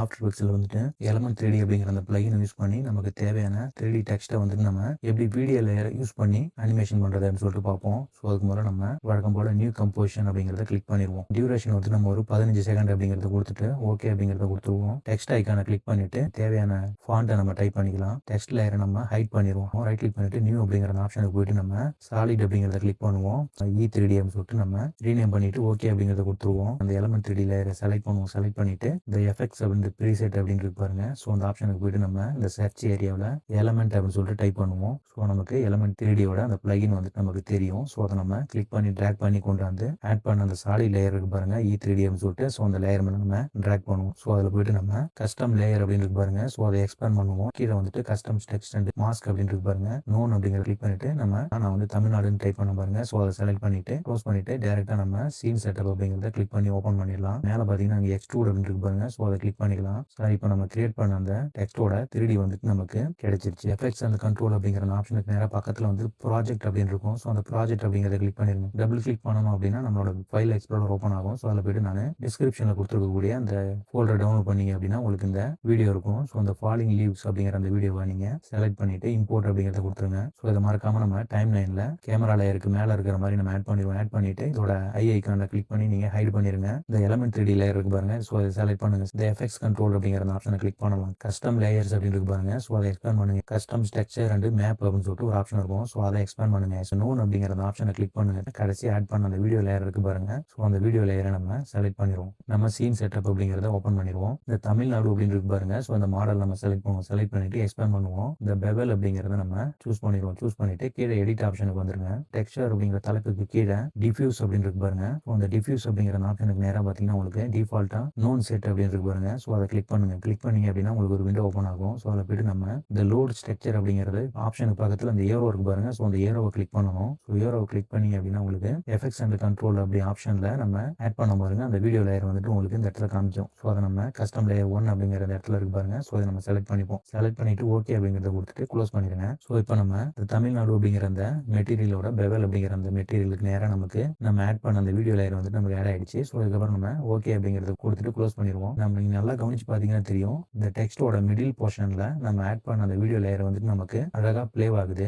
After எஃபெக்ட்ஸில் வந்துட்டு element 3D அப்படிங்கிற அந்த பிளகின் யூஸ் பண்ணி நமக்கு தேவையான 3D டெக்ஸ்ட்டை வந்துட்டு நம்ம எப்படி வீடியோ லேயரை யூஸ் பண்ணி அனிமேஷன் பண்ணுறது அப்படின்னு சொல்லிட்டு பார்ப்போம். ஸோ அதுக்கு முதல்ல நம்ம வழக்கம் போல் நியூ கம்போசிஷன் அப்படிங்கிறத கிளிக் பண்ணிடுவோம். டியூரேஷன் வந்து நம்ம ஒரு 15 செகண்ட் அப்படிங்கிறத கொடுத்துட்டு ஓகே அப்படிங்கிறத கொடுத்துருவோம். டெக்ஸ்ட் ஐக்கானை கிளிக் பண்ணிட்டு தேவையான ஃபாண்ட்டை நம்ம டைப் பண்ணிக்கலாம். டெக்ஸ்ட் லேயரை நம்ம ஹைட் பண்ணிடுவோம். ரைட் கிளிக் பண்ணிட்டு நியூ அப்படிங்கிற ஆப்ஷனுக்கு போயிட்டு நம்ம சாலிட் அப்படிங்கிறத கிளிக் பண்ணுவோம். E3D அப்படின்னு சொல்லிட்டு நம்ம ரீநேம் பண்ணிட்டு ஓகே அப்படிங்கிறத கொடுத்துருவோம். அந்த எலமெண்ட் 3D லேயரை செலக்ட் பண்ணுவோம். செலக்ட் பண்ணிட்டு இந்த எஃபெக்ட்ஸ் அப்படின்னு ப்ரீசெட் அப்படின்னு இருக்கு பாருங்க. ஸோ அந்த ஆப்ஷனுக்கு போயிட்டு நம்ம இந்த சர்ச் ஏரியாவில் எலமெண்ட் அப்படின்னு சொல்லிட்டு டைப் பண்ணுவோம். ஸோ நமக்கு எலமெண்ட் 3Dயோட அந்த பிளகின் வந்துட்டு நமக்கு தெரியும். ஸோ அதை நம்ம கிளிக் பண்ணி ட்ராக் பண்ணி கொண்டு வந்து ஆட் பண்ண அந்த சாலிட் லேயர் இருக்கு பாருங்க E3D அப்படின்னு சொல்லிட்டு. ஸோ அந்த லேயர் மேலே நம்ம ட்ராக் பண்ணுவோம். ஸோ அதில் போயிட்டு நம்ம கஸ்டம் லேயர் அப்படின்னு இருக்கு பாருங்க. ஸோ அதை எக்ஸ்பேண்ட் பண்ணுவோம். கீழே வந்துட்டு கஸ்டம் டெக்ஸ்ட் அண்ட் மாஸ்க் அப்படின்னு இருக்கு பாருங்க. நோன் அப்படிங்கிற கிளிக் பண்ணிட்டு நான் வந்து தமிழ்நாடுன்னு டைப் பண்ண பாருங்க. ஸோ அதை செலக்ட் பண்ணிட்டு க்ளோஸ் பண்ணிட்டு டேரக்டா நம்ம சீன் செட்டப் அப்படிங்கிறத கிளிக் பண்ணி ஓப்பன் பண்ணிடலாம். மேலே பார்த்தீங்கன்னா அங்கே எக்ஸ்ட்ரூட் அப்படின்னு இருக்கு பாருங்க. ஸோ அதை கிளிக் பண்ணிக்கலாம். ஸோ இப்போ நம்ம கிரியேட் பண்ண அந்த டெக்ஸ்டோட 3D வந்துட்டு நமக்கு கிடைச்சிருச்சு. எஃபெக்ட்ஸ் அண்ட் கண்ட்ரோல் அப்படிங்கிற ஆப்ஷனுக்கு நேராக பக்கத்தில் வந்து ப்ராஜெக்ட் அப்படின்னு இருக்கும். ஸோ அந்த ப்ராஜெக்ட் அப்படிங்கிறத கிளிக் பண்ணிருங்க. டபுள் கிளிக் பண்ணணும் அப்படின்னா நம்மளோட ஃபைல் எக்ஸ்ப்ளோரர் ஓப்பன் ஆகும். ஸோ அதில் போயிட்டு நான் டிஸ்கிரிப்ஷனில் கொடுத்துருக்கக்கூடிய அந்த ஃபோல்டர் டவுன்லோட் பண்ணீங்க அப்படின்னா உங்களுக்கு இந்த வீடியோ இருக்கும். ஸோ அந்த ஃபாலிங் லீவ்ஸ் அப்படிங்கிற அந்த வீடியோவை நீங்கள் செலக்ட் பண்ணிட்டு இம்போர்ட் அப்படிங்கிறத கொடுத்துருங்க. ஸோ இதை மறக்காம நம்ம டைம் லைனில் கேமரா லேயருக்கு மேலே இருக்கிற மாதிரி நம்ம ஆட் பண்ணிடுவோம். ஆட் பண்ணிட்டு இதோட ஐக்கான கிளிக் பண்ணி நீங்கள் ஹைட் பண்ணிருங்க. இந்த எலமெண்ட் 3D லேயர் இருக்கு பாருங்க. ஸோ அதை செலக்ட் பண்ணுங்க. இந்த எஃபெக்ட்ஸ் கண்ட்ரோல் அப்படிங்கிற ஆப்ஷனை கிளிக் பண்ணலாம். கஸ்டம் லேயர்ஸ் அப்படின்னு இருக்கு பாருங்க. ஸோ அதை எக்ஸ்பேண்ட் பண்ணுங்க. கஸ்டம் ஸ்ட்ரக்சர் அண்ட் மேப் அப்படின்னு சொல்லிட்டு ஒரு ஆப்ஷன் இருக்கும். ஸோ அதை எக்ஸ்பேண்ட் பண்ணுங்க. நோன் அப்படிங்கிற ஆப்ஷனை கிளிக் பண்ணுங்க. கடைசி ஆட் பண்ண அந்த வீடியோ லேயர் இருக்கு பாருங்க. ஸோ அந்த வீடியோ லேயரை நம்ம செலக்ட் பண்ணிடுவோம். நம்ம சீன் செட்டப் அப்படிங்கிறத ஓப்பன் பண்ணிடுவோம். இந்த தமிழ்நாடு அப்படின்னு இருக்கு பாருங்க. ஸோ அந்த மாடல் நம்ம செலக்ட் பண்ணுவோம். செலக்ட் பண்ணிட்டு எக்ஸ்பேண்ட் பண்ணுவோம். இந்த பெவல் அப்படிங்கிறத நம்ம சூஸ் பண்ணிடுவோம். சூஸ் பண்ணிட்டு கீழே எடிட் ஆப்ஷனுக்கு வந்துருங்க. டெக்ஸ்சர் அப்படிங்கிற தலைப்புக்கு கீழே டிஃப்யூஸ் அப்படின்னு இருக்கு பாருங்க. அந்த டிஃப்யூஸ் அப்படிங்கிற ஆப்ஷனுக்கு நேராக பார்த்தீங்கன்னா உங்களுக்கு டிஃபால்ட்டா நோன் செட் அப்படின்னு இருக்கு பாருங்க. ஸோ அதை கிளிக் பண்ணுங்க. கிளிக் பண்ணீங்க அப்படின்னா உங்களுக்கு ஒரு விண்டோ ஓப்பன் ஆகும். ஸோ அதில் போயிட்டு நம்ம இந்த லோட் ஸ்ட்ரக்சர் அப்படிங்கிறது ஆப்ஷனுக்கு பக்கத்தில் அந்த ஏரோ இருக்கு பாருங்க. ஸோ அந்த ஏரோவை கிளிக் பண்ணணும். ஸோ ஏரோவை கிளிக் பண்ணீங்க அப்படின்னா உங்களுக்கு எஃபெக்ட்ஸ் அண்ட் கண்ட்ரோல் அப்படி ஆப்ஷனில் நம்ம ஆட் பண்ண பாருங்க. அந்த வீடியோ லேயர் வந்துட்டு உங்களுக்கு இந்த இடத்துல காமிச்சோம். ஸோ அதை நம்ம கஸ்டம் லேயர் 1 அப்படிங்கிற இடத்துல இருக்கு பாருங்க. ஸோ அதை நம்ம செலக்ட் பண்ணிப்போம். செலக்ட் பண்ணிட்டு ஓகே அப்படிங்கிறத கொடுத்துட்டு க்ளோஸ் பண்ணிடுங்க. ஸோ இப்போ நம்ம இந்த தமிழ்நாடு அப்படிங்கிற அந்த மெட்டீரியலோட பெவல் அப்படிங்கிற அந்த மெட்டீரியலுக்கு நேராக நமக்கு நம்ம ஆட் பண்ண அந்த வீடியோ லேயர் வந்துட்டு நமக்கு ஆட் ஆயிடுச்சு. ஸோ அதுக்கப்புறம் நம்ம ஓகே அப்படிங்கிறத கொடுத்துட்டு க்ளோஸ் பண்ணிடுவோம். நம்ம நீங்க நல்லா கவனிச்சு பார்த்தீங்கன்னா தெரியும். இந்த டெக்ஸ்டோட மிடில் போர்ஷனில் நம்ம ஆட் பண்ண அந்த வீடியோ லேயர் வந்துட்டு நமக்கு அழகாக ப்ளே ஆகுது.